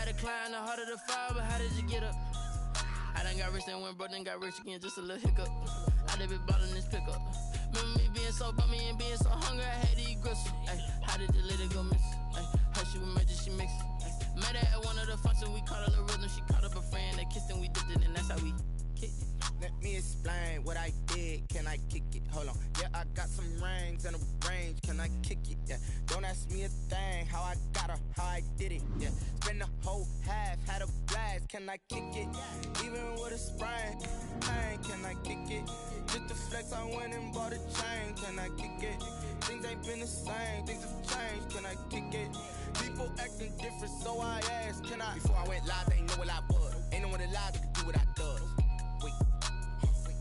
to climb the heart of the fire, but how did you get up? I done got rich and went broke, then got rich again, just a little hiccup. I done been ballin' this pickup. Remember me being so bummy and being so hungry, I had to eat gristle. Ay, how did the lady go miss? Ay, how she was magic, she mixed. Met her at one of the functions, we caught a little rhythm. She caught up a friend, they kissed and we dipped it, and that's how we kicked it. Let me explain what I did, can I kick it? Hold on, yeah, I got some rings and a range, can I kick it? Yeah, don't ask me a thing, how I got her, how I did it. Yeah, spend the whole half, had a blast, can I kick it? Even with a sprain, pain, can I kick it? Just the flex, I went and bought a chain, can I kick it? Things ain't been the same, things have changed, can I kick it? People acting different, so I asked, can I? Before I went live, they ain't know what I was. Ain't no one alive that could do what I does. Wait,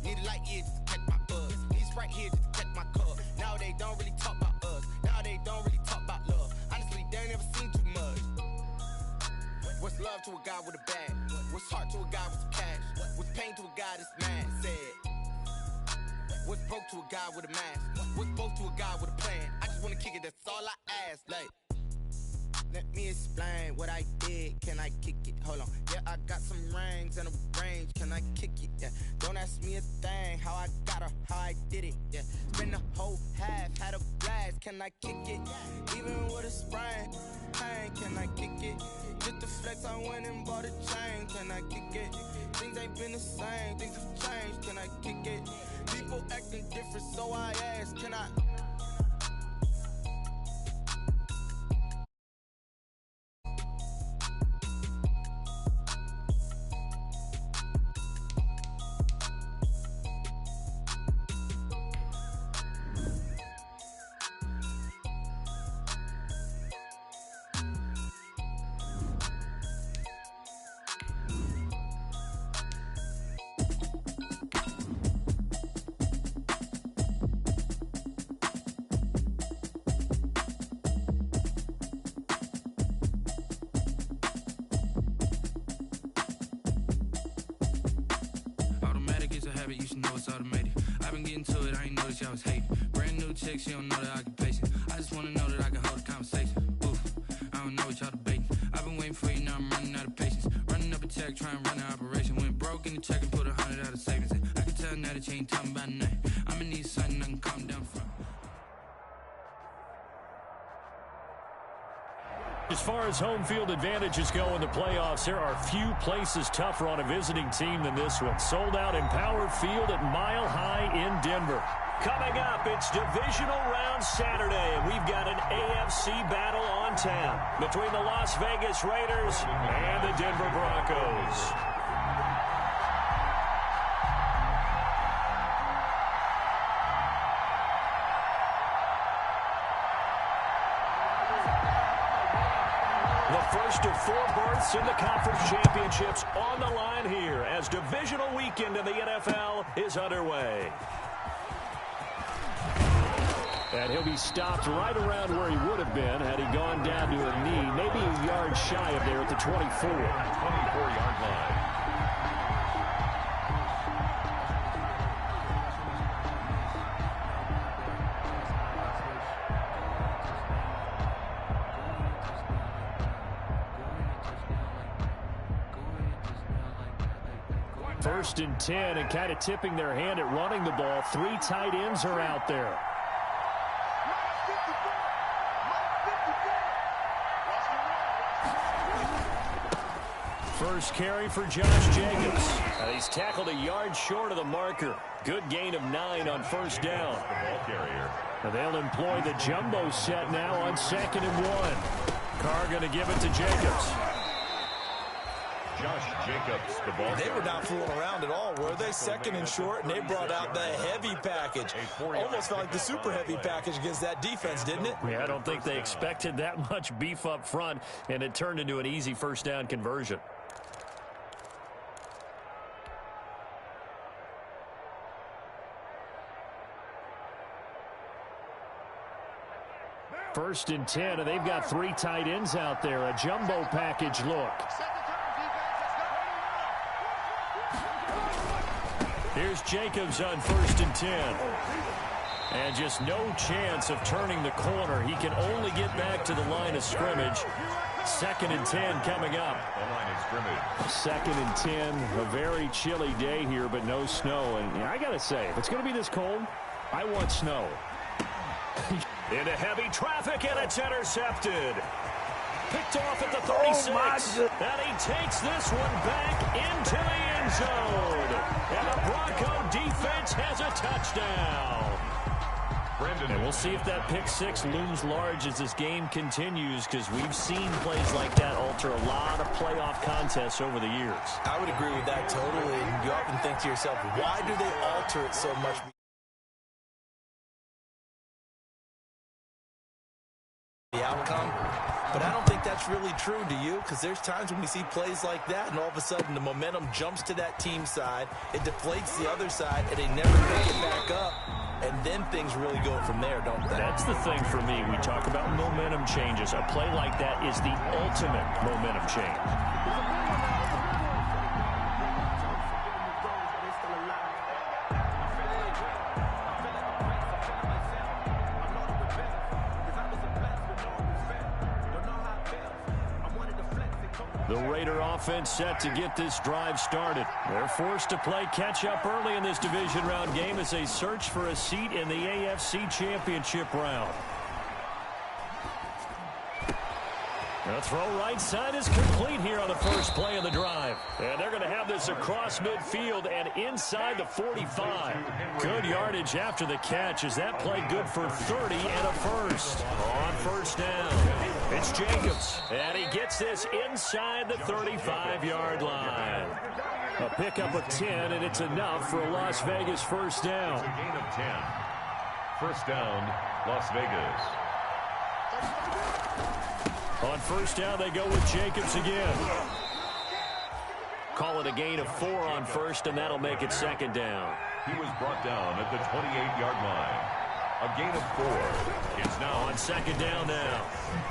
need a light here just to catch my buzz. Need Sprite here just to catch my cup. Now they don't really talk about us. Now they don't really talk about love. Honestly, they ain't never seen too much. What's love to a guy with a bag? What's heart to a guy with some cash? What's pain to a guy that's mad? Said. What's broke to a guy with a mask? What's both to a guy with a plan? I just wanna kick it, that's all I ask. Like, let me explain what I did, can I kick it? Hold on, yeah, I got some rings and a range, can I kick it? Yeah, don't ask me a thing, how I got her, how I did it. Yeah, spend the whole half, had a blast, can I kick it? Even with a sprain, pain, can I kick it? Just the flex, I went and bought a chain, can I kick it? Things ain't been the same, things have changed, can I kick it? People acting different, so I ask, can I? You should know it's automated. I've been getting to it, I ain't noticed y'all was hating. Brand new chick, she don't know the occupation. I just wanna know that I can hold a conversation. Oof, I don't know what y'all debating. I've been waiting for you, now I'm running out of patience. Running up a check, trying to run an operation. Went broke in the check and put 100 out of savings. I can tell now that you ain't talking about nothing. I'ma need something I can calm down from. As far as home field advantages go in the playoffs, there are few places tougher on a visiting team than this one. Sold out Empower Field at Mile High in Denver. Coming up, it's divisional round Saturday, and we've got an AFC battle on town between the Las Vegas Raiders and the Denver Broncos. First of 4 berths in the conference championships on the line here as divisional weekend in the NFL is underway. And he'll be stopped right around where he would have been had he gone down to a knee, maybe a yard shy of there at the 24. 24-yard line. First and 10, and kind of tipping their hand at running the ball. 3 tight ends are out there. First carry for Josh Jacobs. He's tackled a yard short of the marker. Good gain of 9 on first down. Now they'll employ the jumbo set now on 2nd and 1. Carr going to give it to Jacobs. Josh Jacobs, the ball. They were not fooling around at all, were they? 2nd and short, and they brought out the heavy package. Almost felt like the super heavy package against that defense, didn't it? Yeah, I don't think they expected that much beef up front, and it turned into an easy first down conversion. First and 10, and they've got 3 tight ends out there. A jumbo package look. Here's Jacobs on 1st and 10. And just no chance of turning the corner. He can only get back to the line of scrimmage. 2nd and 10 coming up. The line is scrimmage. 2nd and 10. A very chilly day here, but no snow. And I got to say, if it's going to be this cold, I want snow. Into heavy traffic, and it's intercepted. Picked off at the 36. And he takes this one back into the end zone. And the Bronco defense has a touchdown. And we'll see if that pick 6 looms large as this game continues, because we've seen plays like that alter a lot of playoff contests over the years. I would agree with that totally. And you often think to yourself, why do they alter it so much? The outcome. But I don't think that's really true, do you? Because there's times when we see plays like that, and all of a sudden the momentum jumps to that team side, it deflates the other side, and they never pick it back up, and then things really go from there, don't they? That's the thing for me. We talk about momentum changes. A play like that is the ultimate momentum change. The Raider offense set to get this drive started. They're forced to play catch-up early in this division round game as they search for a seat in the AFC Championship round. The throw right side is complete here on the first play of the drive. And they're going to have this across midfield and inside the 45. Good yardage after the catch as that play good for 30 and a first. On first down, it's Jacobs. And he gets this inside the 35-yard line. A pickup of 10, and it's enough for a Las Vegas first down. A gain of 10. First down, Las Vegas. On first down, they go with Jacobs again. Call it a gain of 4 on first, and that'll make it second down. He was brought down at the 28-yard line. A gain of 4. It's now on second down now.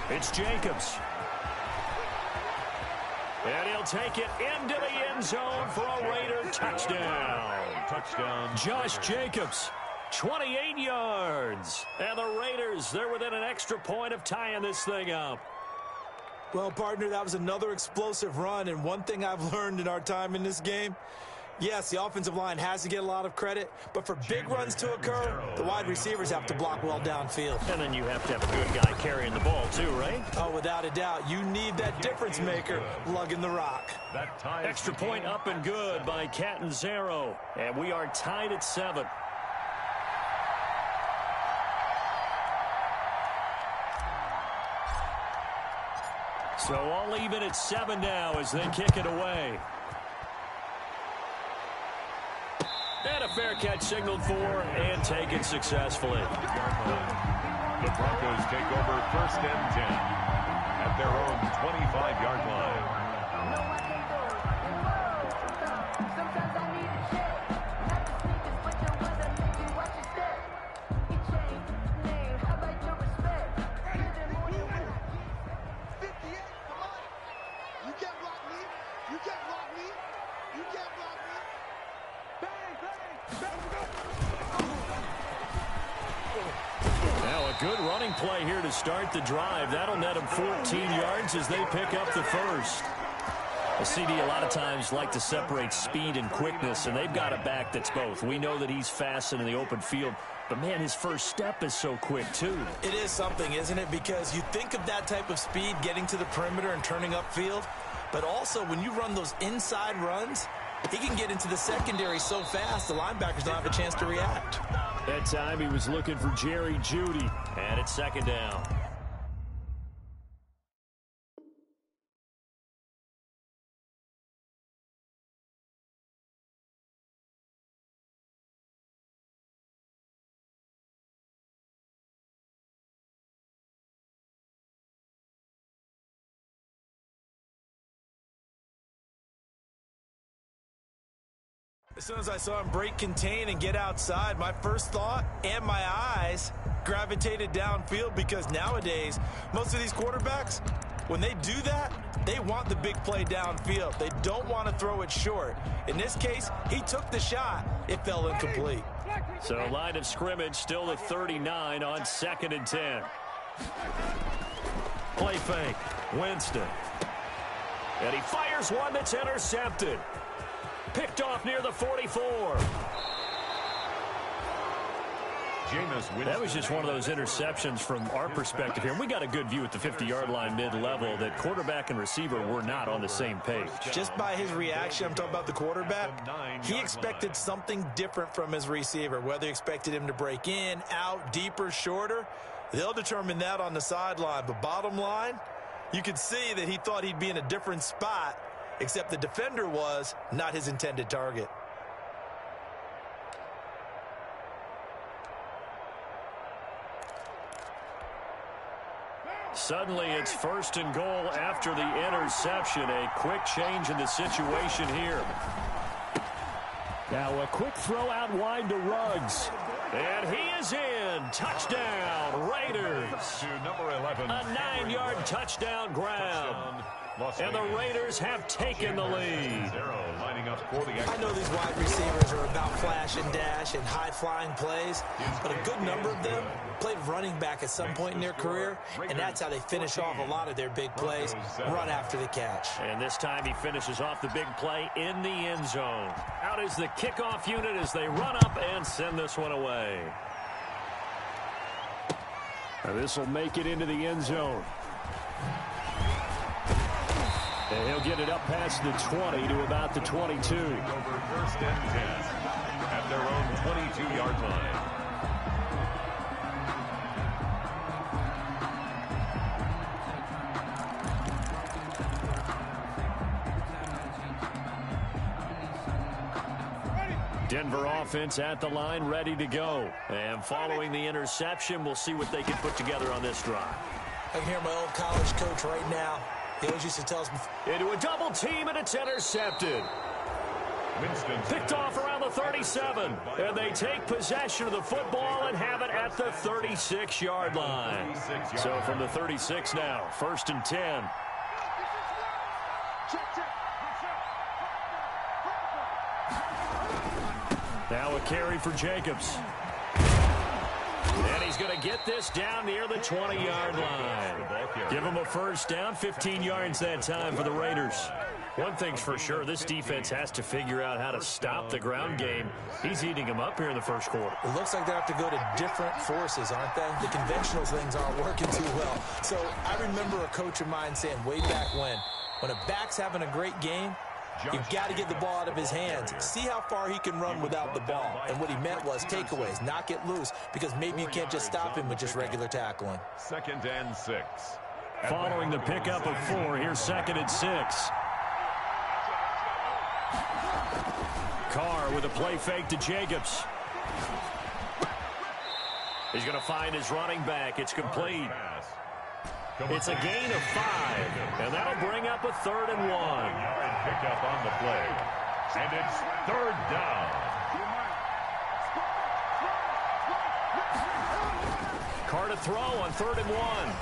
It's Jacobs. And he'll take it into the end zone for a Raider touchdown. Touchdown. Josh Jacobs, 28 yards. And the Raiders, they're within an extra point of tying this thing up. Well, partner, that was another explosive run, and one thing I've learned in our time in this game, yes, the offensive line has to get a lot of credit, but for big runs to occur, the wide receivers have to block well downfield. And then you have to have a good guy carrying the ball too, right? Oh, without a doubt. You need that difference maker lugging the rock. Extra point up and good by Catanzaro, and we are tied at 7. So all even at 7 now as they kick it away. And a fair catch signaled for and taken successfully. The Broncos take over first and 10 at their own 25-yard line. Good running play here to start the drive. That'll net them 14 yards as they pick up the first. A CD a lot of times like to separate speed and quickness, and they've got a back that's both. We know that he's fast in the open field, but, man, his first step is so quick, too. It is something, isn't it? Because you think of that type of speed getting to the perimeter and turning upfield, but also when you run those inside runs, he can get into the secondary so fast the linebackers don't have a chance to react. That time he was looking for Jerry Jeudy, and it's second down. As soon as I saw him break contain and get outside, my first thought and my eyes gravitated downfield, because nowadays, most of these quarterbacks, when they do that, they want the big play downfield. They don't want to throw it short. In this case, he took the shot. It fell incomplete. So line of scrimmage still at 39 on 2nd and 10. Play fake. Winston. And he fires one that's intercepted. Picked off near the 44. That was just one of those interceptions from our perspective here. We got a good view at the 50-yard line mid-level that quarterback and receiver were not on the same page. Just by his reaction, I'm talking about the quarterback, he expected something different from his receiver. Whether he expected him to break in, out, deeper, shorter, they'll determine that on the sideline. But bottom line, you could see that he thought he'd be in a different spot, except the defender was not his intended target. Suddenly it's 1st and goal after the interception. A quick change in the situation here. Now a quick throw out wide to Ruggs. And he is in. Touchdown, Raiders. To number 11. A 9-yard touchdown ground. And the Raiders have taken the lead. I know these wide receivers are about flash and dash and high-flying plays, but a good number of them played running back at some point in their career, and that's how they finish off a lot of their big plays, run after the catch. And this time he finishes off the big play in the end zone. Out is the kickoff unit as they run up and send this one away. This will make it into the end zone. And he'll get it up past the 20 to about the 22. Over 1st and 10 at their own 22-yard line. Denver offense at the line, ready to go. And following the interception, we'll see what they can put together on this drive. I can hear my old college coach right now. He always used to tell us into a double team, and it's intercepted. Picked off around the 37. And they take possession of the football and have it at the 36-yard line. So from the 36 now, 1st and 10. Now a carry for Jacobs. And he's going to get this down near the 20-yard line. Give him a 1st down, 15 yards that time for the Raiders. One thing's for sure, this defense has to figure out how to stop the ground game. He's eating them up here in the 1st quarter. It looks like they have to go to different forces, aren't they? The conventional things aren't working too well. So I remember a coach of mine saying way back when a back's having a great game, you've got to get the ball out of his hands. See how far he can run without the ball. And what he meant was takeaways, not get loose, because maybe you can't just stop him with just regular tackling. 2nd and 6. Following the pickup of 4, here's 2nd and 6. Carr with a play fake to Jacobs. He's going to find his running back. It's complete. It's a gain of 5, and that'll bring up a 3rd and 1. Pickup on the play, and it's 3rd down. Carr to throw on 3rd and 1.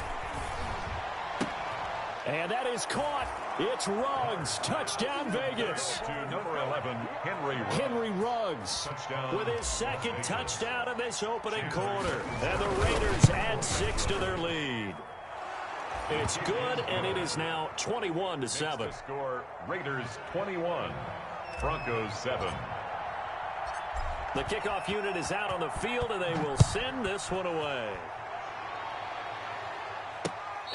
And that is caught. It's Ruggs. Touchdown, Vegas. To number 11, Henry Ruggs with his 2nd touchdown in this opening quarter. And the Raiders add 6 to their lead. It's good, and it is now 21-7. Score: Raiders 21, Broncos 7. The kickoff unit is out on the field, and they will send this one away.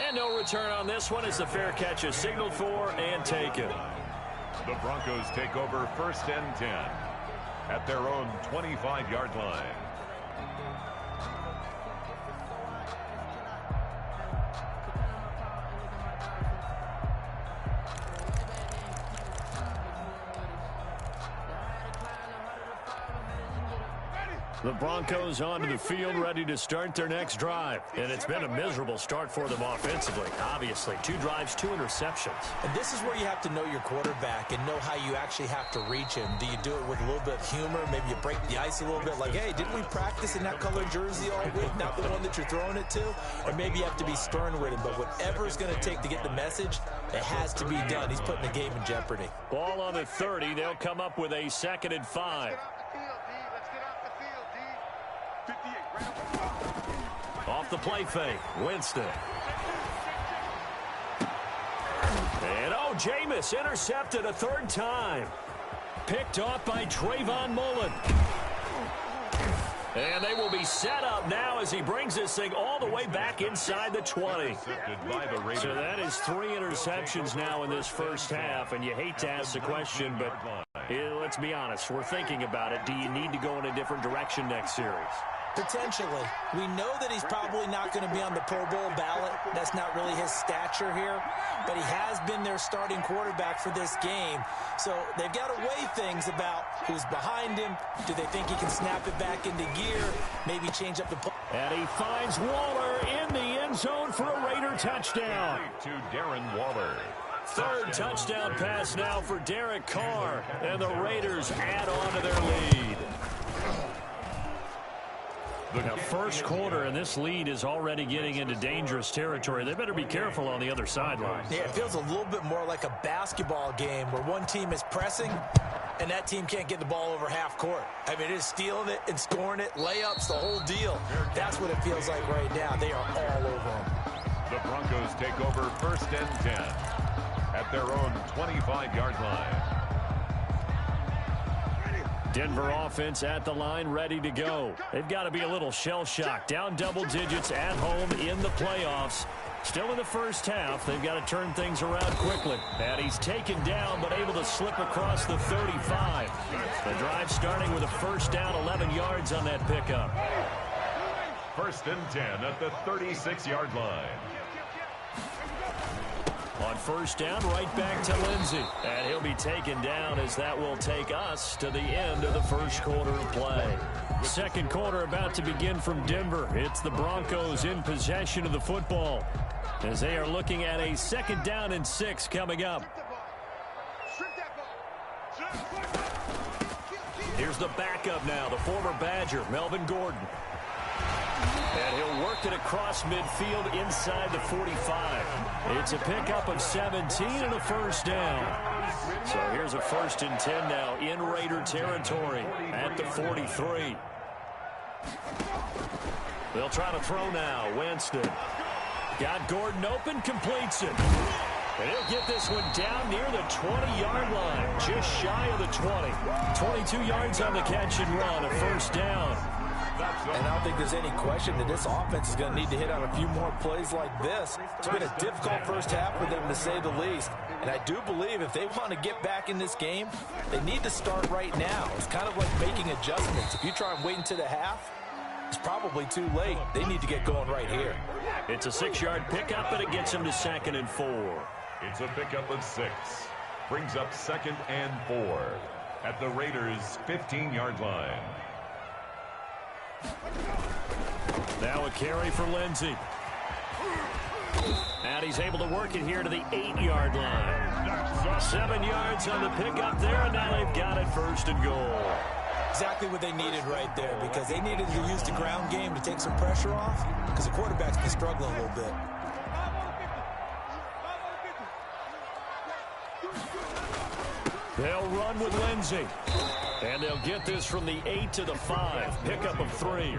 And no return on this one as the fair catch is signaled for and taken. The Broncos take over 1st and 10 at their own 25-yard line. The Broncos onto the field, ready to start their next drive. And it's been a miserable start for them offensively. Obviously, 2 drives, 2 interceptions. And this is where you have to know your quarterback and know how you actually have to reach him. Do you do it with a little bit of humor? Maybe you break the ice a little bit. Like, hey, didn't we practice in that colored jersey all week? Not the one that you're throwing it to? Or maybe you have to be stern with him. But whatever it's going to take to get the message, it has to be done. He's putting the game in jeopardy. Ball on the 30. They'll come up with a 2nd and 5. Off the play fake, Winston. Jameis intercepted a third time. Picked off by Trayvon Mullen. And they will be set up now as he brings this thing all the way back inside the 20. So that is 3 interceptions now in this first half, and you hate to ask the question, but let's be honest, we're thinking about it. Do you need to go in a different direction next series? Potentially. We know that he's probably not going to be on the Pro Bowl ballot. That's not really his stature here. But he has been their starting quarterback for this game. So they've got to weigh things about who's behind him. Do they think he can snap it back into gear? Maybe change up the play. And he finds Waller in the end zone for a Raider touchdown. To Darren Waller. Third touchdown pass now for Derek Carr. And the Raiders add on to their lead. Now, first quarter, and this lead is already getting into dangerous territory. They better be careful on the other sideline. Yeah, it feels a little bit more like a basketball game where one team is pressing and that team can't get the ball over half court. I mean, it is stealing it and scoring it, layups, the whole deal. That's what it feels like right now. They are all over them. The Broncos take over 1st and 10 at their own 25-yard line. Denver offense at the line, ready to go. They've got to be a little shell-shocked. Down double digits at home in the playoffs. Still in the first half. They've got to turn things around quickly. And he's taken down, but able to slip across the 35. The drive starting with a first down, 11 yards on that pickup. 1st and 10 at the 36-yard line. On first down, right back to Lindsey. And he'll be taken down as that will take us to the end of the first quarter of play. Second quarter about to begin from Denver. It's the Broncos in possession of the football as they are looking at a 2nd down and 6 coming up. Here's the backup now, the former Badger, Melvin Gordon. And he'll work it across midfield inside the 45. It's a pickup of 17 and a first down. So here's a 1st and 10 now in Raider territory at the 43. They'll try to throw now. Winston. Got Gordon open, completes it. And he'll get this one down near the 20-yard line, just shy of the 20. 22 yards on the catch and run, a first down. And I don't think there's any question that this offense is going to need to hit on a few more plays like this. It's been a difficult first half for them, to say the least. And I do believe if they want to get back in this game, they need to start right now. It's kind of like making adjustments. If you try and wait until the half, it's probably too late. They need to get going right here. It's a 6-yard pickup, and it gets them to 2nd and 4. It's a pickup of 6. Brings up 2nd and 4 at the Raiders' 15-yard line. Now a carry for Lindsey. And he's able to work it here to the 8-yard line. 7 yards on the pickup there, and now they've got it 1st and goal. Exactly what they needed right there, because they needed to use the ground game to take some pressure off, because the quarterback's been struggling a little bit. They'll run with Lindsey. And they'll get this from the 8 to the 5. Pickup of 3.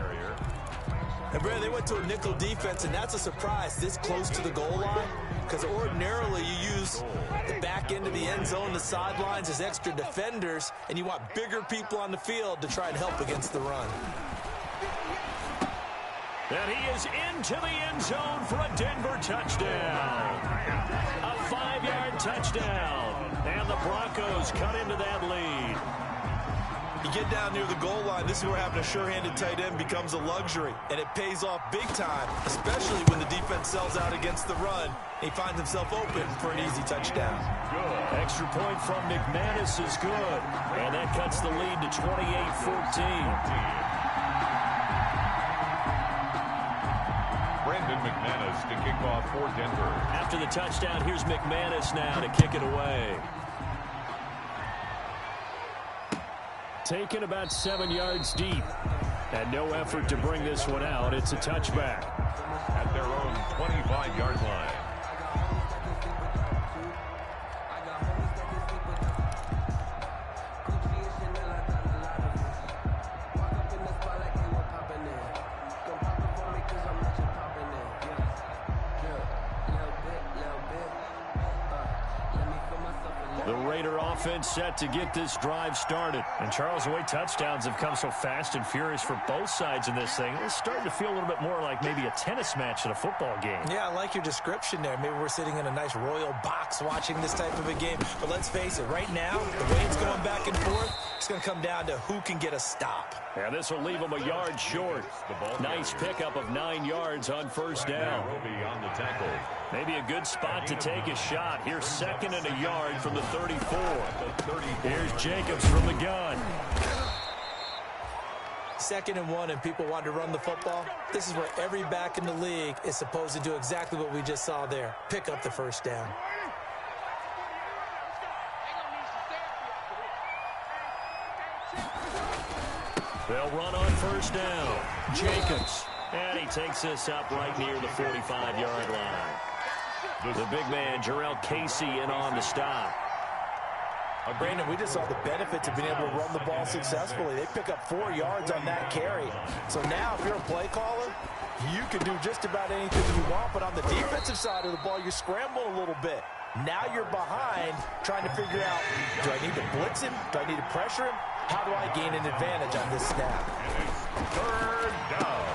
And Brad, they went to a nickel defense, and that's a surprise this close to the goal line, because ordinarily you use the back end of the end zone, the sidelines as extra defenders, and you want bigger people on the field to try and help against the run. And he is into the end zone for a Denver touchdown. A 5-yard touchdown. And the Broncos cut into that lead. You get down near the goal line, this is where having a sure-handed tight end becomes a luxury, and it pays off big time, especially when the defense sells out against the run. He finds himself open for an easy touchdown. Good. Extra point from McManus is good, and that cuts the lead to 28-14. Brandon McManus to kick off for Denver. After the touchdown, here's McManus now to kick it away. Taken about 7 yards deep. And no effort to bring this one out. It's a touchback. At their own 25-yard line. The Raider offense set to get this drive started. And Charles, the way touchdowns have come so fast and furious for both sides in this thing, it's starting to feel a little bit more like maybe a tennis match in a football game. Yeah, I like your description there. Maybe we're sitting in a nice royal box watching this type of a game. But let's face it, right now, the way it's going back and forth, it's going to come down to who can get a stop. Yeah, this will leave him a yard short. Nice pickup of 9 yards on first down. On the tackle. Maybe a good spot to take a shot. Here's 2nd and a yard from the 34. Here's Jacobs from the gun. 2nd and 1, and people want to run the football. This is where every back in the league is supposed to do exactly what we just saw there. Pick up the first down. They'll run on first down. Jacobs. And he takes this up right near the 45-yard line. The big man, Jarrell Casey, in on the stop. Brandon, we just saw the benefits of being able to run the ball successfully. They pick up 4 yards on that carry. So now, if you're a play caller, you can do just about anything you want. But on the defensive side of the ball, you scramble a little bit. Now you're behind, trying to figure out, do I need to blitz him? Do I need to pressure him? How do I gain an advantage on this snap? 3rd down.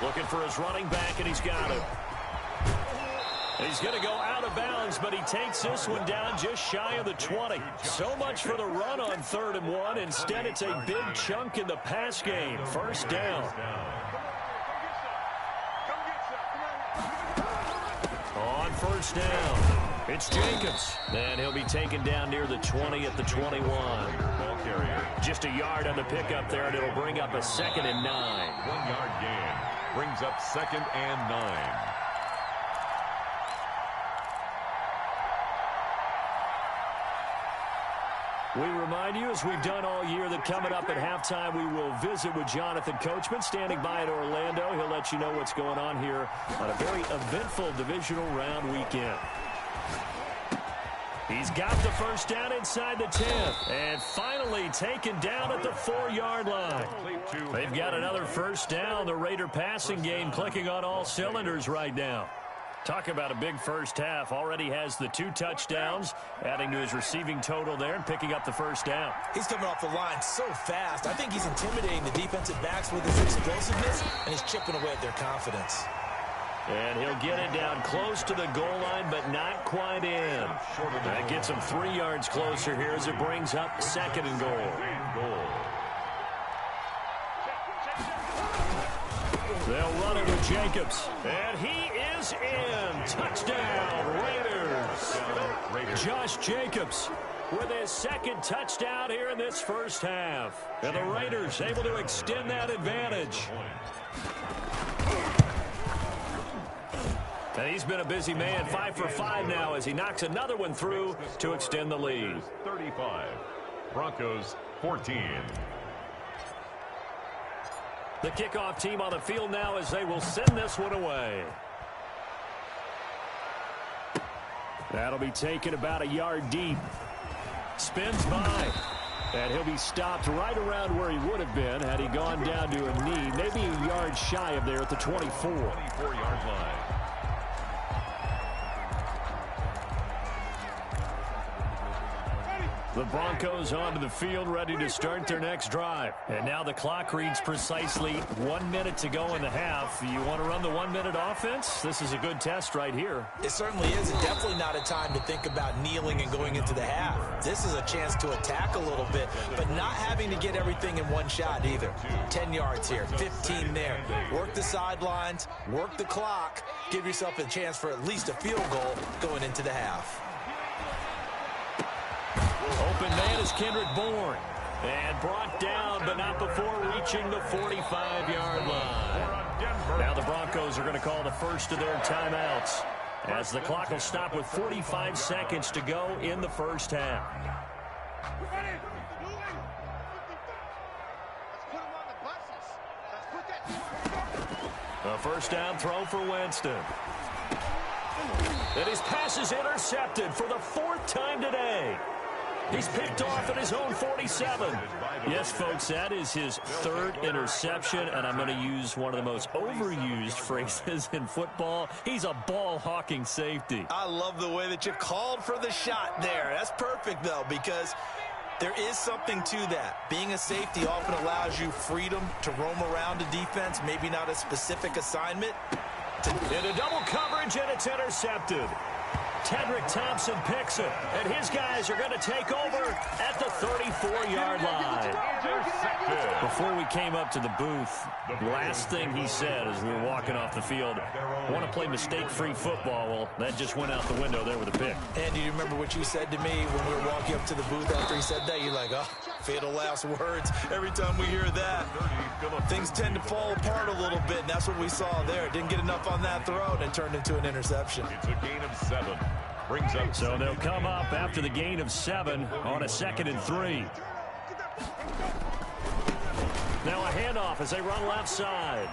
Looking for his running back, and he's got it. He's going to go out of bounds, but he takes this one down just shy of the 20. So much for the run on 3rd and 1. Instead, it's a big chunk in the pass game. First down. On first down, it's Jacobs. And he'll be taken down near the 20 at the 21. Ball carrier. Just a yard on the pickup there, and it'll bring up a 2nd and 9. 1-yard gain. Brings up 2nd and 9. We remind you, as we've done all year, that coming up at halftime, we will visit with Jonathan Coachman, standing by in Orlando. He'll let you know what's going on here on a very eventful divisional round weekend. He's got the first down inside the 10, and finally taken down at the 4-yard line. They've got another first down. The Raider passing game clicking on all cylinders right now. Talk about a big first half. Already has the 2 touchdowns, adding to his receiving total there and picking up the first down. He's coming off the line so fast. I think he's intimidating the defensive backs with his explosiveness, and he's chipping away at their confidence. And he'll get it down close to the goal line, but not quite in. That gets him 3 yards closer here as it brings up 2nd and goal. They'll run it with Jacobs. And he is in. Touchdown, Raiders. Josh Jacobs with his 2nd touchdown here in this first half. And the Raiders able to extend that advantage. And he's been a busy man, 5 for 5 now as he knocks another one through to extend the lead. 35. Broncos 14. The kickoff team on the field now as they will send this one away. That'll be taken about a yard deep. Spins by. And he'll be stopped right around where he would have been had he gone down to a knee. Maybe a yard shy of there at the 24. 24-yard line. The Broncos onto the field, ready to start their next drive. And now the clock reads precisely 1 minute to go in the half. You want to run the 1-minute offense? This is a good test right here. It certainly is, and definitely not a time to think about kneeling and going into the half. This is a chance to attack a little bit, but not having to get everything in one shot either. 10 yards here, 15 there. Work the sidelines, work the clock, give yourself a chance for at least a field goal going into the half. Open man is Kendrick Bourne. And brought down, but not before reaching the 45-yard line. Now the Broncos are going to call the first of their timeouts, as the clock will stop with 45 seconds to go in the first half. A first down throw for Winston. And his pass is intercepted for the 4th time today. He's picked off at his own 47. Yes, folks, that is his third interception, and I'm going to use one of the most overused phrases in football. He's a ball-hawking safety. I love the way that you called for the shot there. That's perfect, though, because there is something to that. Being a safety often allows you freedom to roam around the defense, maybe not a specific assignment. Into double coverage, and it's intercepted. Tedrick Thompson picks it, and his guys are going to take over at the 34-yard line. Before we came up to the booth, the last thing he said as we were walking off the field, I want to play mistake-free football. Well, that just went out the window there with a pick. And do you remember what you said to me when we were walking up to the booth after he said that? You're like, oh, fatal last words. Every time we hear that, things tend to fall apart a little bit, and that's what we saw there. Didn't get enough on that throw, and it turned into an interception. It's a gain of 7. Brings up so they'll come up after the gain of 7 on a 2nd and 3. Now a handoff as they run left side.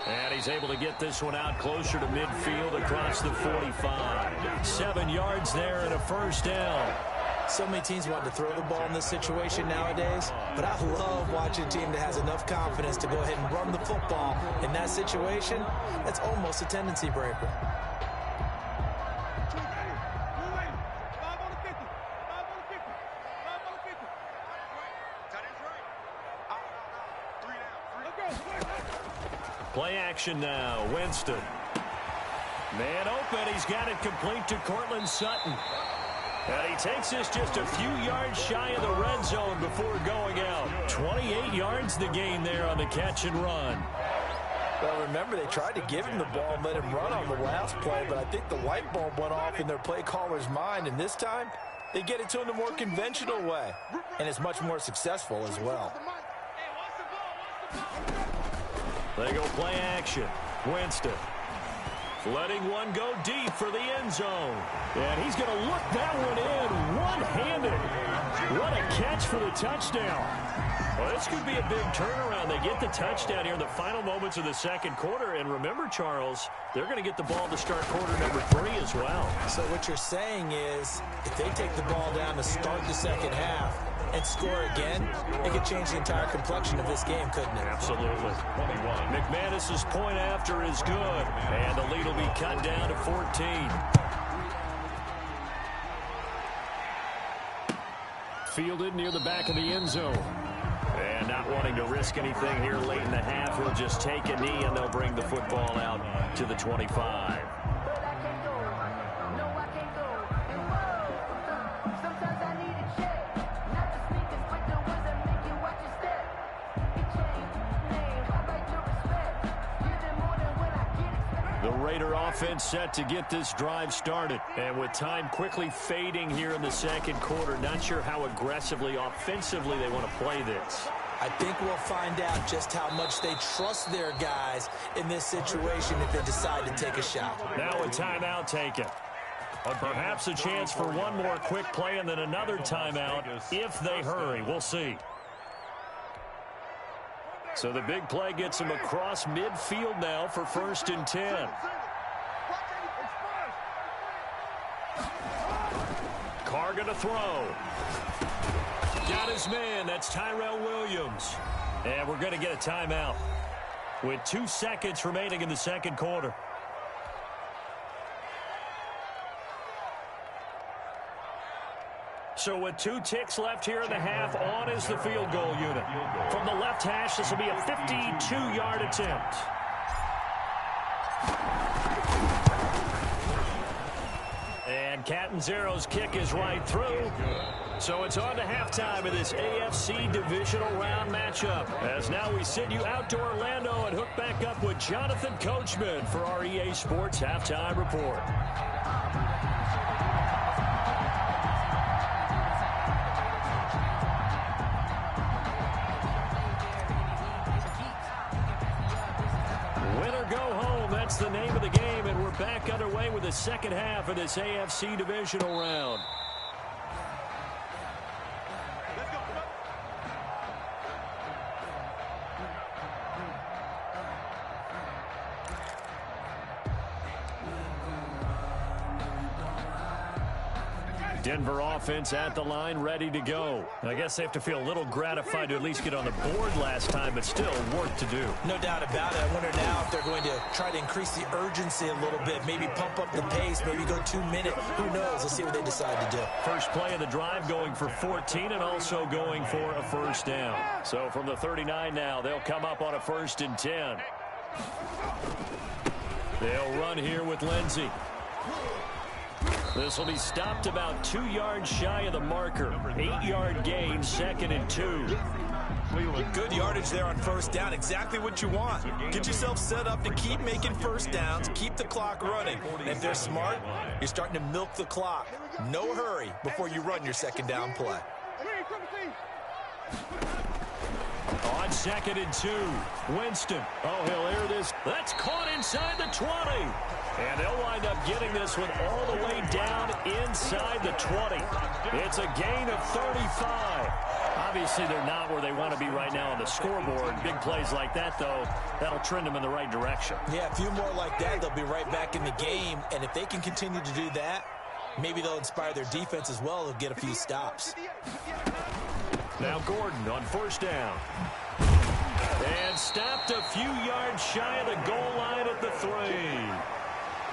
And he's able to get this one out closer to midfield across the 45. 7 yards there and a first down. So many teams want to throw the ball in this situation nowadays, but I love watching a team that has enough confidence to go ahead and run the football in that situation. That's almost a tendency breaker. Play action now. Winston. Man open. He's got it complete to Cortland Sutton. And he takes this just a few yards shy of the red zone before going out. 28 yards the gain there on the catch and run. Well, remember, they tried to give him the ball and let him run on the last play, but I think the light bulb went off in their play caller's mind, and this time they get it to him the more conventional way, and it's much more successful as well. They go play action. Winston letting one go deep for the end zone. And he's going to look that one in one-handed. What a catch for the touchdown. Well, this could be a big turnaround. They get the touchdown here in the final moments of the second quarter. And remember, Charles, they're going to get the ball to start quarter number 3 as well. So what you're saying is if they take the ball down to start the second half and score again, it could change the entire complexion of this game, couldn't it? Absolutely. McManus's point after is good, and the lead will be cut down to 14. Fielded near the back of the end zone. And not wanting to risk anything here late in the half, he'll just take a knee, and they'll bring the football out to the 25. Raider offense set to get this drive started. And with time quickly fading here in the second quarter, not sure how aggressively, offensively they want to play this. I think we'll find out just how much they trust their guys in this situation if they decide to take a shot. Now a timeout taken. Perhaps a chance for one more quick play and then another timeout if they hurry. We'll see. So the big play gets him across midfield now for 1st and 10. Carr going to throw. Got his man. That's Tyrell Williams. And we're going to get a timeout with 2 seconds remaining in the second quarter. So with 2 ticks left here in the half, on is the field goal unit. From the left hash, this will be a 52-yard attempt. And Catanzaro's kick is right through. So it's on to halftime of this AFC divisional round matchup. As now we send you out to Orlando and hook back up with Jonathan Coachman for our EA Sports Halftime Report. That's the name of the game, and we're back underway with the second half of this AFC divisional round. Denver offense at the line, ready to go. I guess they have to feel a little gratified to at least get on the board last time, but still work to do. No doubt about it. I wonder now if they're going to try to increase the urgency a little bit, maybe pump up the pace, maybe go 2 minutes. Who knows? Let's see what they decide to do. First play of the drive going for 14 and also going for a first down. So from the 39 now, they'll come up on a 1st and 10. They'll run here with Lindsey. This will be stopped about 2 yards shy of the marker. 8-yard gain, 2nd and 2. Good yardage there on first down. Exactly what you want. Get yourself set up to keep making first downs, keep the clock running. And if they're smart, you're starting to milk the clock. No hurry before you run your 2nd down play. On 2nd and 2, Winston. Oh, he'll air this. That's caught inside the 20. And they'll wind up getting this one all the way down inside the 20. It's a gain of 35. Obviously, they're not where they want to be right now on the scoreboard. Big plays like that, though, that'll trend them in the right direction. Yeah, a few more like that, they'll be right back in the game. And if they can continue to do that, maybe they'll inspire their defense as well. They'll get a few stops. Now Gordon on first down. And stopped a few yards shy of the goal line at the 3.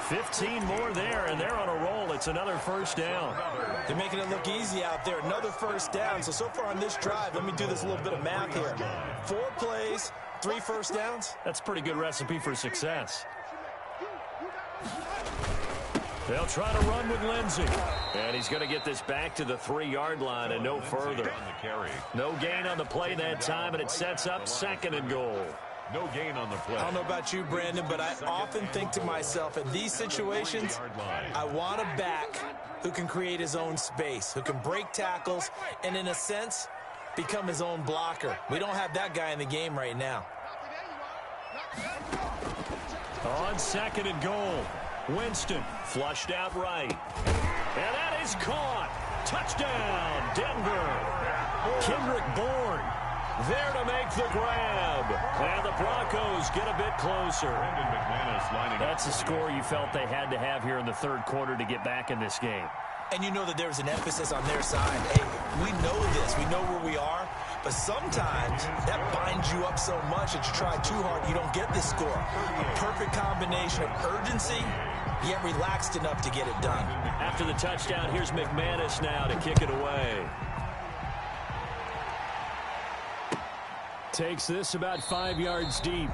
15 more there, and they're on a roll. It's another first down. They're making it look easy out there. Another first down. So far on this drive, let me do this little bit of math here. 4 plays, 3 first downs. That's a pretty good recipe for success. They'll try to run with Lindsey. And he's going to get this back to the 3-yard line and no further. No gain on the play that time, and it sets up 2nd and goal. No gain on the play. I don't know about you, Brandon, but I often think to myself, in these situations, I want a back who can create his own space, who can break tackles, and in a sense, become his own blocker. We don't have that guy in the game right now. On 2nd and goal, Winston flushed out right. And that is caught. Touchdown, Denver. Kendrick Bourne there to make the grab. And the Broncos get a bit closer. That's a score you felt they had to have here in the 3rd quarter to get back in this game. And you know that there's an emphasis on their side. Hey, we know this. We know where we are. But sometimes that binds you up so much that you try too hard, you don't get this score. A perfect combination of urgency, yet relaxed enough to get it done. After the touchdown, here's McManus now to kick it away. Takes this about 5 yards deep.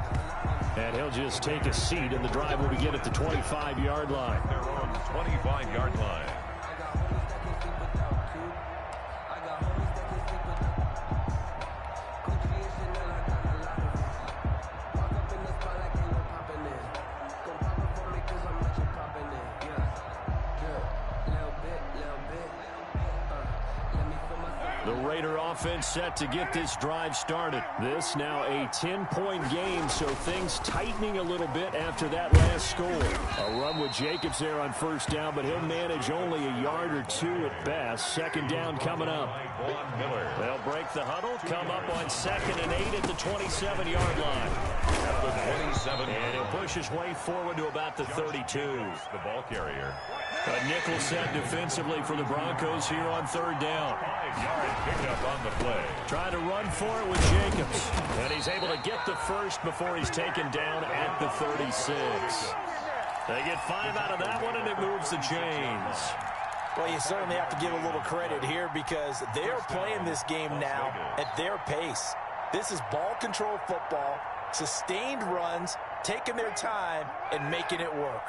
And he'll just take a seat, and the drive will begin at the 25-yard line. Their own 25-yard line. The Raider offense set to get this drive started. This now a 10-point game, so things tightening a little bit after that last score. A run with Jacobs there on first down, but he'll manage only a yard or 2 at best. 2nd down coming up. They'll break the huddle, come up on 2nd and 8 at the 27-yard line. At the 27. And he'll push his way forward to about the 32. The ball carrier. A nickel set defensively for the Broncos here on 3rd down. 5-yard pickup on the play. Trying to run for it with Jacobs. And he's able to get the first before he's taken down at the 36. They get 5 out of that one, and it moves the chains. Well, you certainly have to give a little credit here because they're playing this game now at their pace. This is ball control football, sustained runs, taking their time, and making it work.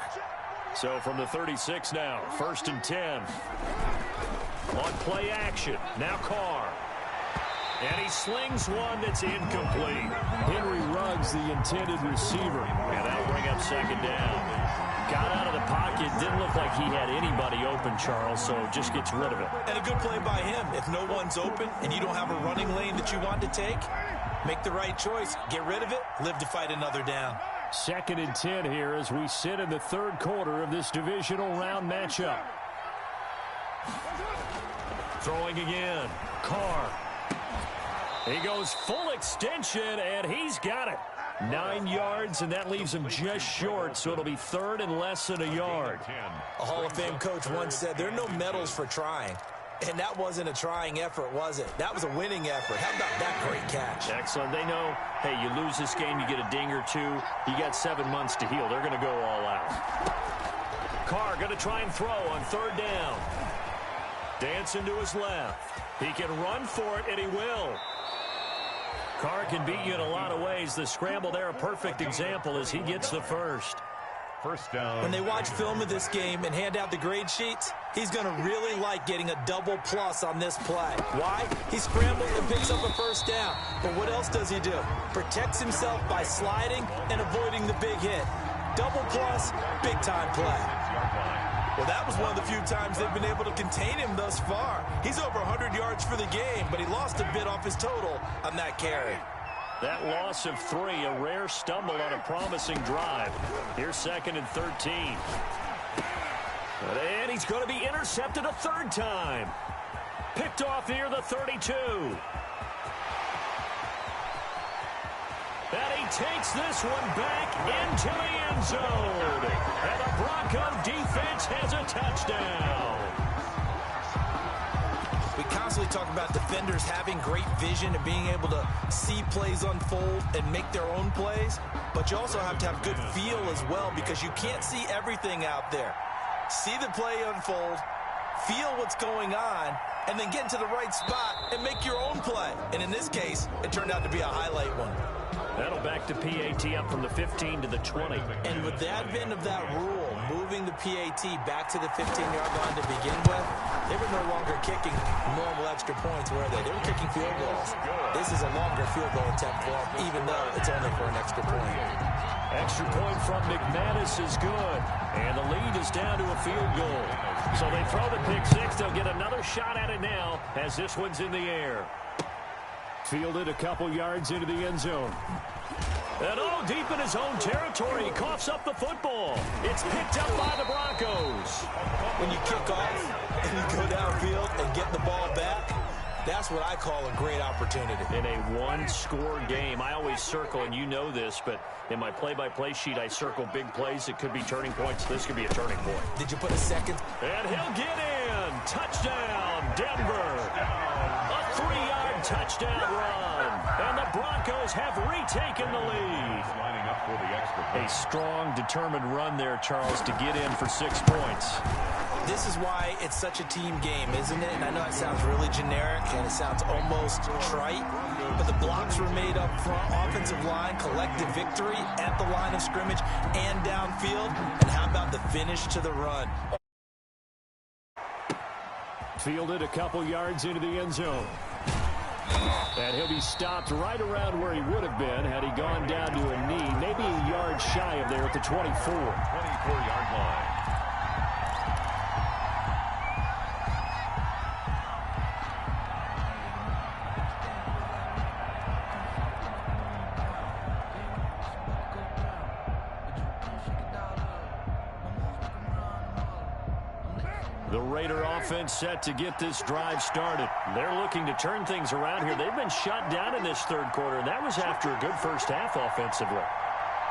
So from the 36 now, 1st and 10. On play action, now Carr. And he slings one that's incomplete. Henry Ruggs, the intended receiver. And that'll bring up 2nd down. Got out of the pocket, didn't look like he had anybody open, Charles, so just gets rid of it. And a good play by him. If no one's open and you don't have a running lane that you want to take, make the right choice. Get rid of it, live to fight another down. 2nd and 10 here as we sit in the 3rd quarter of this divisional round matchup. Throwing again. Carr. He goes full extension, and he's got it. 9 yards, and that leaves him just short, so it'll be third and less than a yard. A Hall of Fame coach once said there are no medals for trying. And that wasn't a trying effort, was it? That was a winning effort. How about that great catch? Excellent. They know, hey, you lose this game, you get a ding or two. You got 7 months to heal. They're going to go all out. Carr going to try and throw on third down. Dancing to his left. He can run for it, and he will. Carr can beat you in a lot of ways. The scramble there, a perfect example as he gets the first. First down. When they watch film of this game and hand out the grade sheets, he's going to really like getting a double plus on this play. Why? He scrambles and picks up a first down. But what else does he do? Protects himself by sliding and avoiding the big hit. Double plus, big time play. Well, that was one of the few times they've been able to contain him thus far. He's over 100 yards for the game, but he lost a bit off his total on that carry. That loss of 3, a rare stumble on a promising drive. Here's 2nd and 13. And he's going to be intercepted a third time. Picked off near the 32. And he takes this one back into the end zone. And the Bronco defense has a touchdown. We constantly talk about defenders having great vision and being able to see plays unfold and make their own plays. But you also have to have good feel as well, because you can't see everything out there. See the play unfold, feel what's going on, and then get into the right spot and make your own play. And in this case, it turned out to be a highlight one. That'll back to PAT up from the 15 to the 20. And with the advent of that rule, moving the PAT back to the 15-yard line to begin with, they were no longer kicking normal extra points, were they? They were kicking field goals. This is a longer field goal attempt for them, even though it's only for an extra point. Extra point from McManus is good. And the lead is down to a field goal. So they throw the pick six. They'll get another shot at it now as this one's in the air. Fielded a couple yards into the end zone. And deep in his own territory, he coughs up the football. It's picked up by the Broncos. When you kick off and you go downfield and get the ball back, that's what I call a great opportunity. In a one-score game, I always circle, and you know this, but in my play-by-play sheet, I circle big plays. It could be turning points. This could be a turning point. Did you put a second? And he'll get in. Touchdown, Denver. A 3-yard touchdown run. And the Broncos have retaken the lead. Lining up for the extra point. A strong, determined run there, Charles, to get in for 6 points. This is why it's such a team game, isn't it? And I know it sounds really generic and it sounds almost trite, but the blocks were made up front, offensive line, collective victory at the line of scrimmage and downfield. And how about the finish to the run? Fielded a couple yards into the end zone. And he'll be stopped right around where he would have been had he gone down to a knee, maybe a yard shy of there at the 24. 24-yard line. The Raider offense set to get this drive started. They're looking to turn things around here. They've been shut down in this third quarter, and that was after a good first half offensively.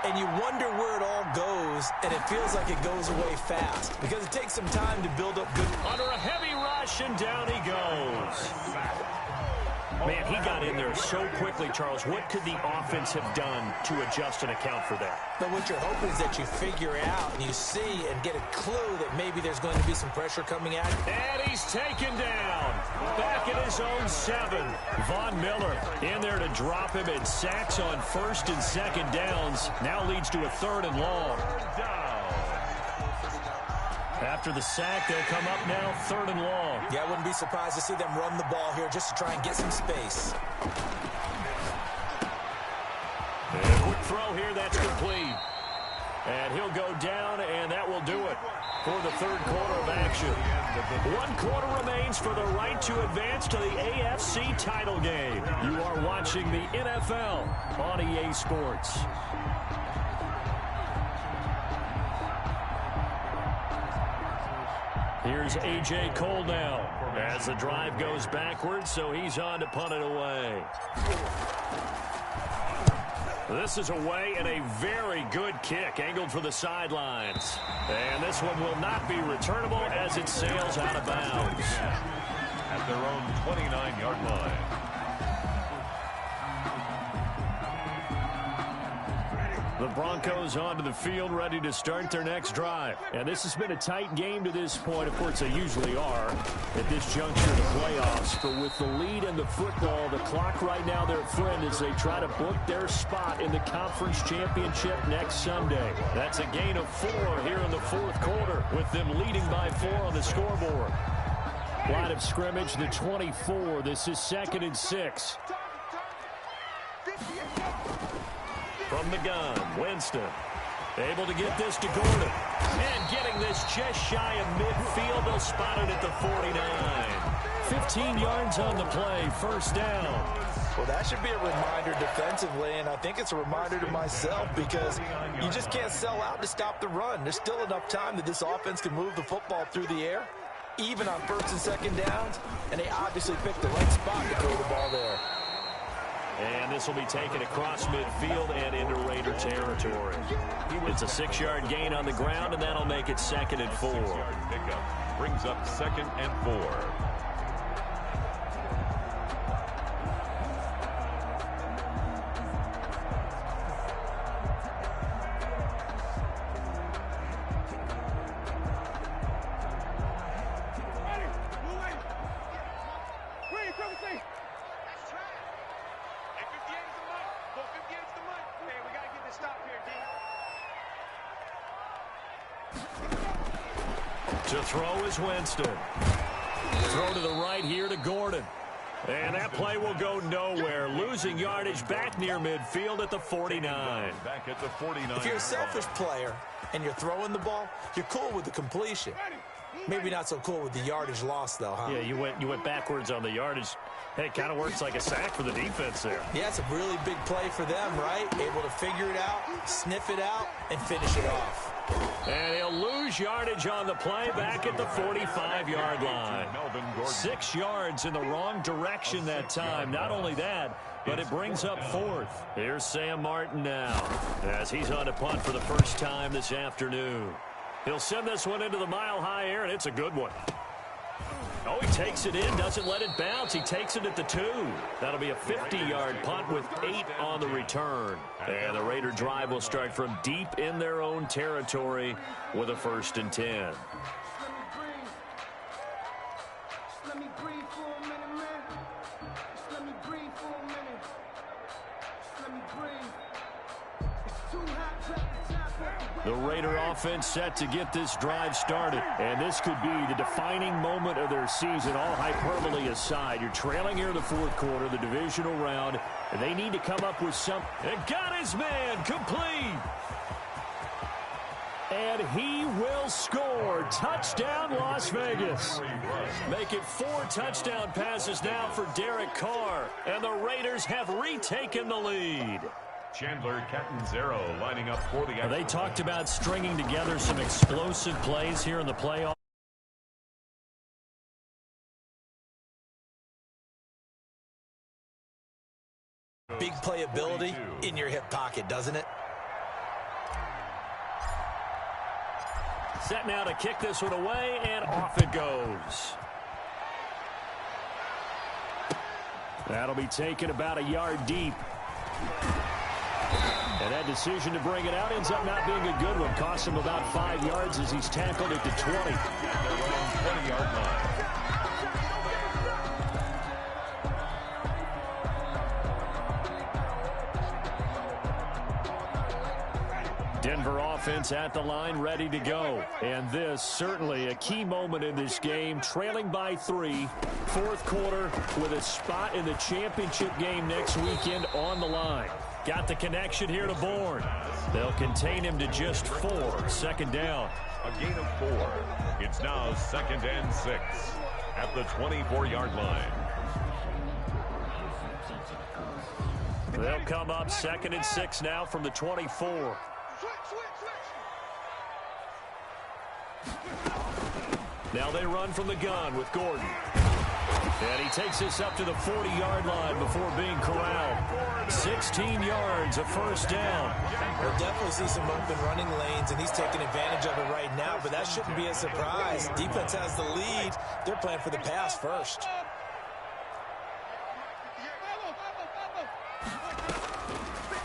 And you wonder where it all goes, and it feels like it goes away fast because it takes some time to build up good. Under a heavy rush, and down he goes. Man, he got in there so quickly, Charles. What could the offense have done to adjust and account for that? But what you're hoping is that you figure out and you see and get a clue that maybe there's going to be some pressure coming at him. And he's taken down. Back at his own 7. Von Miller in there to drop him, and sacks on first and second downs. Now leads to a 3rd and long. After the sack, they'll come up now 3rd and long. Yeah, I wouldn't be surprised to see them run the ball here just to try and get some space. And a quick throw here, that's complete. And he'll go down, and that will do it for the third quarter of action. 1 quarter remains for the right to advance to the AFC title game. You are watching the NFL on EA Sports. Here's A.J. Cole now as the drive goes backwards, so he's on to punt it away. This is away and a very good kick angled for the sidelines. And this one will not be returnable as it sails out of bounds. At their own 29-yard line. The Broncos onto the field, ready to start their next drive. And this has been a tight game to this point. Of course, they usually are at this juncture of the playoffs. But with the lead in the football, the clock right now their friend as they try to book their spot in the conference championship next Sunday. That's a gain of 4 here in the fourth quarter with them leading by 4 on the scoreboard. Line of scrimmage, the 24. This is 2nd and 6. From the gun, Winston able to get this to Gordon. And getting this just shy of midfield. They'll spot it at the 49. 15 yards on the play, first down. Well, that should be a reminder defensively, and I think it's a reminder to myself because you just can't sell out to stop the run. There's still enough time that this offense can move the football through the air, even on 1st and 2nd downs, and they obviously picked the right spot to throw the ball there. And this will be taken across midfield and into Raider territory. It's a 6-yard gain on the ground, and that'll make it 2nd and 4. Pickup brings up 2nd and 4. To throw is Winston. Throw to the right here to Gordon. And that play will go nowhere. Losing yardage back near midfield at the 49. Back at the 49. If you're a selfish player and you're throwing the ball, you're cool with the completion. Maybe not so cool with the yardage loss, though, huh? Yeah, you went backwards on the yardage. Hey, it kind of works like a sack for the defense there. Yeah, it's a really big play for them, right? Able to figure it out, sniff it out, and finish it off. And he'll lose yardage on the play back at the 45-yard line. 6 yards in the wrong direction that time. Not only that, but it brings up 4th. Here's Sam Martin now as he's on a punt for the first time this afternoon. He'll send this one into the mile-high air, and it's a good one. Oh, he takes it in, doesn't let it bounce. He takes it at the 2. That'll be a 50-yard punt with 8 on the return. And the Raider drive will start from deep in their own territory with a 1st and 10. The Raider offense set to get this drive started. And this could be the defining moment of their season, all hyperbole aside. You're trailing here in the fourth quarter, the divisional round, and they need to come up with something. And got his man complete. And he will score. Touchdown, Las Vegas. Make it 4 touchdown passes now for Derek Carr. And the Raiders have retaken the lead. Chandler Catanzaro lining up for the... They talked about stringing together some explosive plays here in the playoffs. Big playability in your hip pocket, doesn't it? Set now to kick this one away, and off it goes. That'll be taken about a yard deep. And that decision to bring it out ends up not being a good one. Costs him about 5 yards as he's tackled at the 20. 20-yard line. Denver offense at the line, ready to go. And this, certainly a key moment in this game, trailing by 3, fourth quarter, with a spot in the championship game next weekend on the line. Got the connection here to Bourne. They'll contain him to just 4, 2nd down. A gain of 4. It's now 2nd and 6 at the 24-yard line. They'll come up 2nd and 6 now from the 24. Now they run from the gun with Gordon. And he takes this up to the 40-yard line before being corralled. 16 yards, a first down. We'll definitely see some open running lanes, and he's taking advantage of it right now, but that shouldn't be a surprise. Defense has the lead. They're playing for the pass first.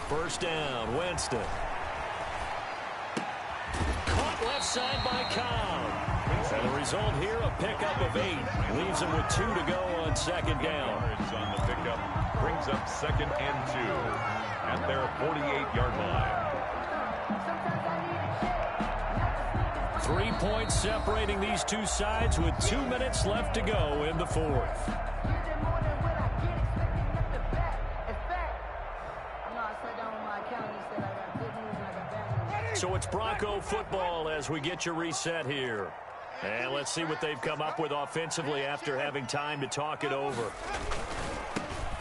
First down, Winston. Caught left side by Cobb. And the result here, a pickup of 8. Leaves him with 2 to go on second down. On the pickup brings up 2nd and 2 at their 48-yard line. 3 points separating these two sides with 2 minutes left to go in the fourth. So it's Bronco football as we get you reset here. And let's see what they've come up with offensively after having time to talk it over.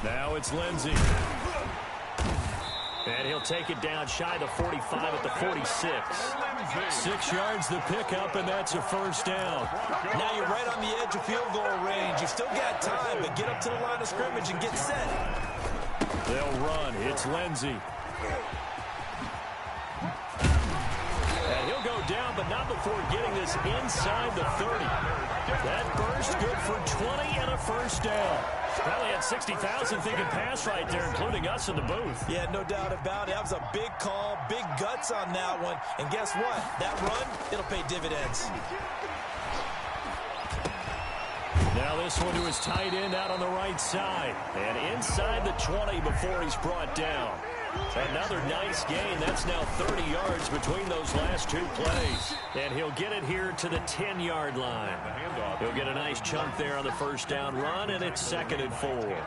Now it's Lindsey. And he'll take it down shy of the 45 at the 46. 6 yards the pickup, and that's a first down. Now you're right on the edge of field goal range. You've still got time, but get up to the line of scrimmage and get set. They'll run. It's Lindsey. And he'll go down, but not before getting this inside the 30. That burst good for 20 and a first down. Probably had 60,000 thinking pass right there, including us in the booth. Yeah, no doubt about it. That was a big call, big guts on that one. And guess what? That run, it'll pay dividends. Now this one to his tight end out on the right side. And inside the 20 before he's brought down. Another nice gain. That's now 30 yards between those last 2 plays. And he'll get it here to the 10-yard line. He'll get a nice chunk there on the first down run, and it's 2nd and 4.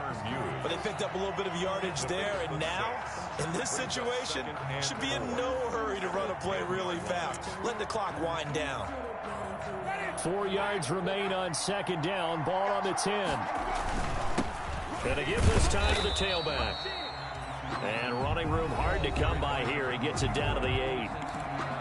But they picked up a little bit of yardage there, and now, in this situation, should be in no hurry to run a play really fast. Let the clock wind down. 4 yards remain on 2nd down. Ball on the 10. And again this time to the tailback. And running room hard to come by here. He gets it down to the 8.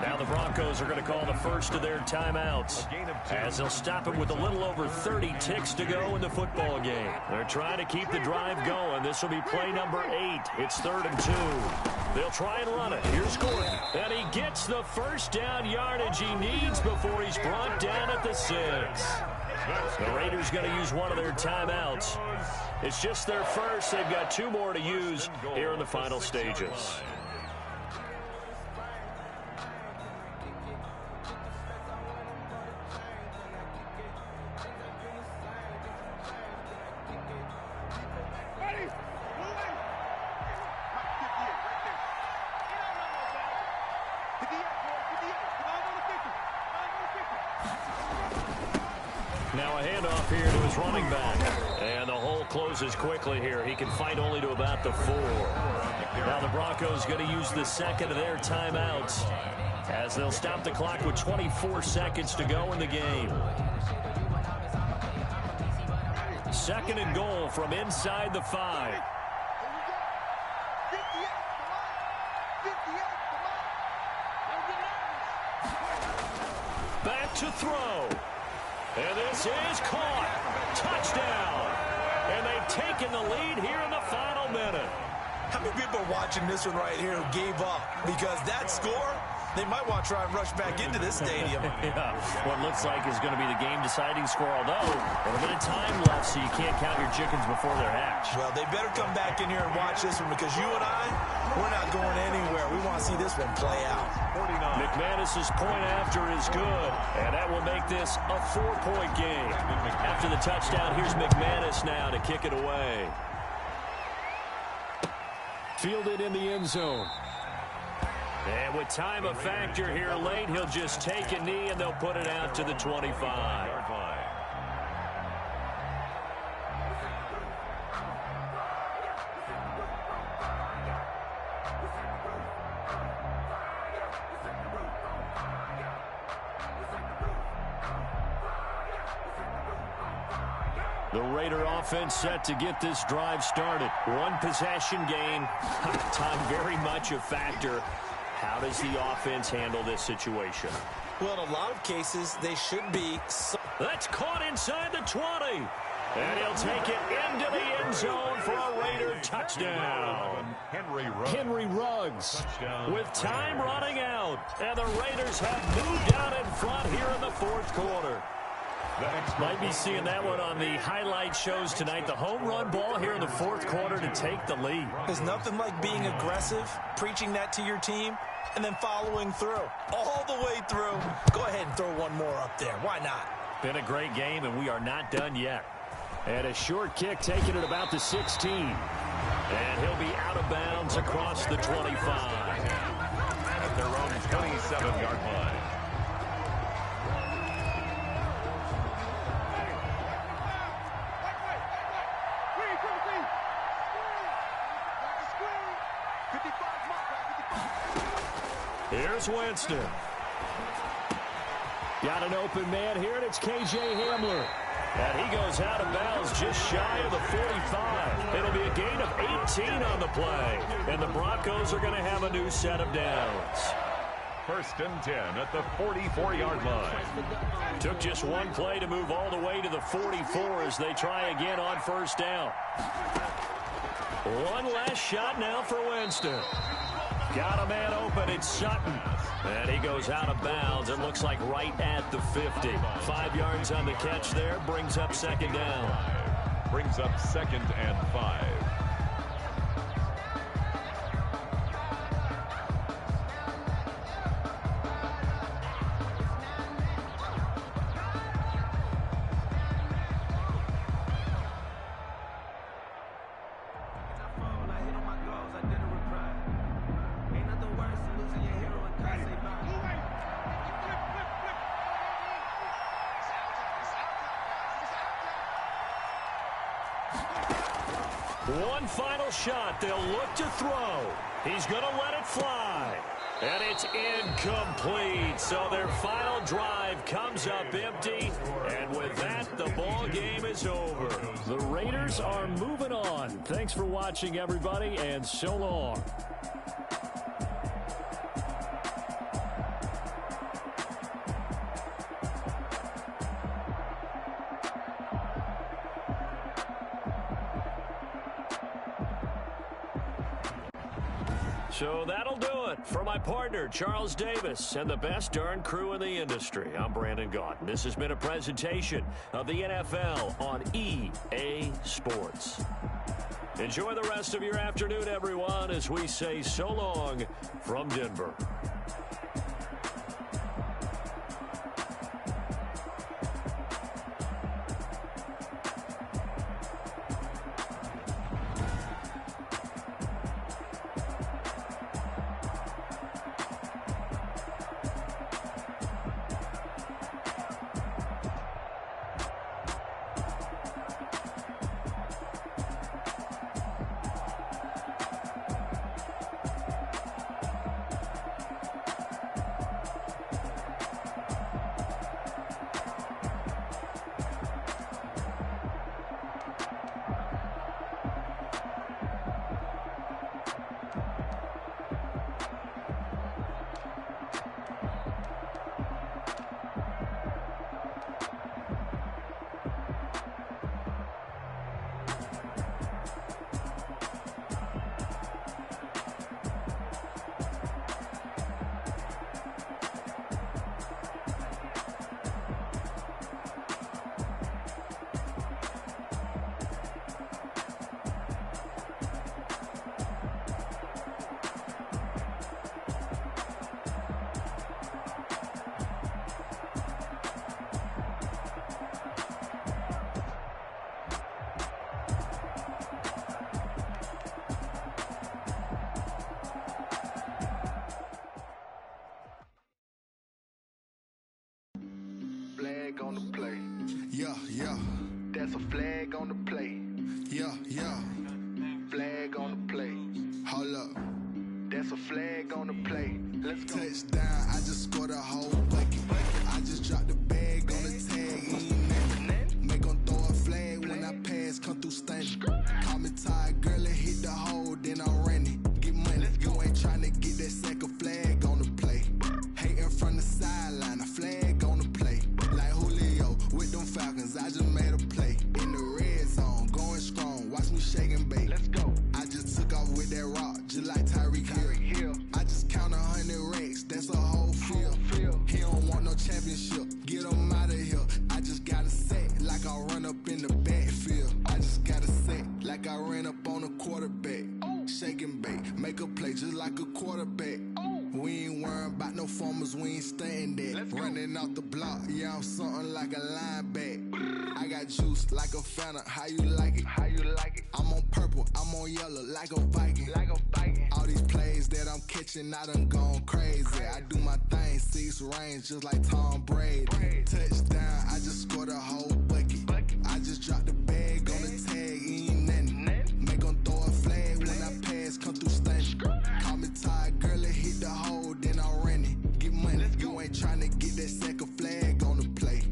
Now the Broncos are going to call the first of their timeouts, as they'll stop it with a little over 30 ticks to go in the football game. They're trying to keep the drive going. This will be play number 8. It's 3rd and 2. They'll try and run it. Here's Gordon. And he gets the first down yardage he needs before he's brought down at the 6. The Raiders going to use one of their timeouts. It's just their first. They've got 2 more to use here in the final stages. Now a handoff here to his running back. And the hole closes quickly here. He can fight only to about the 4. Now the Broncos going to use the second of their timeouts, as they'll stop the clock with 24 seconds to go in the game. 2nd and goal from inside the 5. Back to throw. And this is caught. Touchdown. And they've taken the lead here in the final minute. How many people are watching this one right here who gave up? Because that score, they might want to try and rush back into this stadium. Yeah, what looks like is going to be the game-deciding score, although a little bit of time left, so you can't count your chickens before they're hatched. Well, they better come back in here and watch this one, because you and I, we're not going anywhere. We want to see this one play out. McManus's point after is good, and that will make this a 4-point game. After the touchdown, here's McManus now to kick it away. Fielded in the end zone. And with time a factor here late, he'll just take a knee and they'll put it out to the 25. The Raider offense set to get this drive started. 1 possession game. Time very much a factor. How does the offense handle this situation? Well, in a lot of cases, they should be. That's caught inside the 20. And he'll take it into the end zone for a Raider touchdown. Henry Ruggs with time running out. And the Raiders have moved down in front here in the fourth quarter. Might be seeing that one on the highlight shows tonight. The home run ball here in the fourth quarter to take the lead. There's nothing like being aggressive, preaching that to your team, and then following through. All the way through. Go ahead and throw one more up there. Why not? Been a great game, and we are not done yet. And a short kick taken at about the 16. And he'll be out of bounds across the 25. At their own 27-yard line. Here's Winston. Got an open man here, and it's K.J. Hamler. And he goes out of bounds just shy of the 45. It'll be a gain of 18 on the play. And the Broncos are going to have a new set of downs. 1st and 10 at the 44-yard line. Took just one play to move all the way to the 44 as they try again on 1st down. One last shot now for Winston. Got a man open, it's Sutton. And he goes out of bounds. It looks like right at the 50. 5 yards on the catch there. Brings up 2nd down. Brings up 2nd and 5. One final shot. They'll look to throw. He's going to let it fly. And it's incomplete. So their final drive comes up empty. And with that, the ball game is over. The Raiders are moving on. Thanks for watching, everybody, and so long. So that'll do it for my partner, Charles Davis, and the best darn crew in the industry. I'm Brandon Gaudin. This has been a presentation of the NFL on EA Sports. Enjoy the rest of your afternoon, everyone, as we say so long from Denver. quarterback. We ain't worrying about no formers, we ain't staying there. Running off the block, yeah, I'm something like a lineback. I got juice like a Fanta, how you like it? How you like it? I'm on purple, I'm on yellow, like a Viking. Like a Viking. All these plays that I'm catching, I done gone crazy. I do my thing, 6 range, just like Tom Brady. Touchdown, I just scored a whole bucket. I just dropped the bag on the tag, ain't nothing. Make 'em throw a flag when I pass, come through stunning. Call me tired, girl, it hit the hole, then I ran it. Get money, you ain't tryna get that second flag on the play.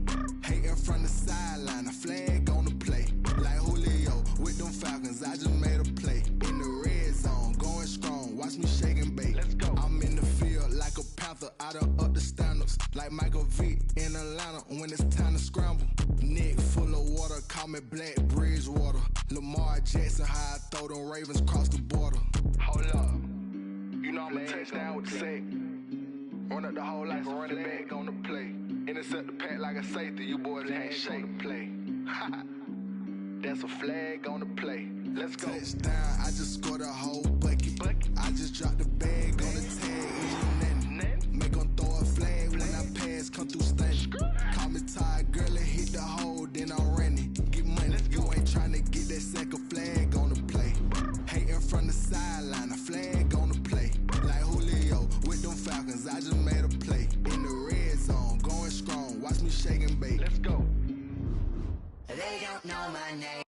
Hating from the sideline, a flag on the play. Like Julio with them Falcons, I just made a play. In the red zone, going strong, watch me shake and bake. I'm in the field like a Panther, I done up the standards. Like Michael Vick in Atlanta when it's time to scramble. Neck full of water, call me Black Bridgewater. Lamar Jackson, how I throw them Ravens cross the border. Hold up, you know I'm a touchdown with the sack. Run up the hole like a running back on the play. Intercept the pack like a safety, you boys can't shake the play. That's a flag on the play. Let's go. Touchdown, I just scored a whole bucket. I just dropped the bag on the tag, ain't nothing. Make 'em throw a flag when I pass, come through stunning. Call me tired, girl, it hit the hole, then I ran it. Get money, you ain't tryna get that second flag on the play. Hating from the sideline, a flag on the play. Like Julio with them Falcons, I just made a play. In the red zone, going strong, watch me shake and bake. Let's go. They don't know my name.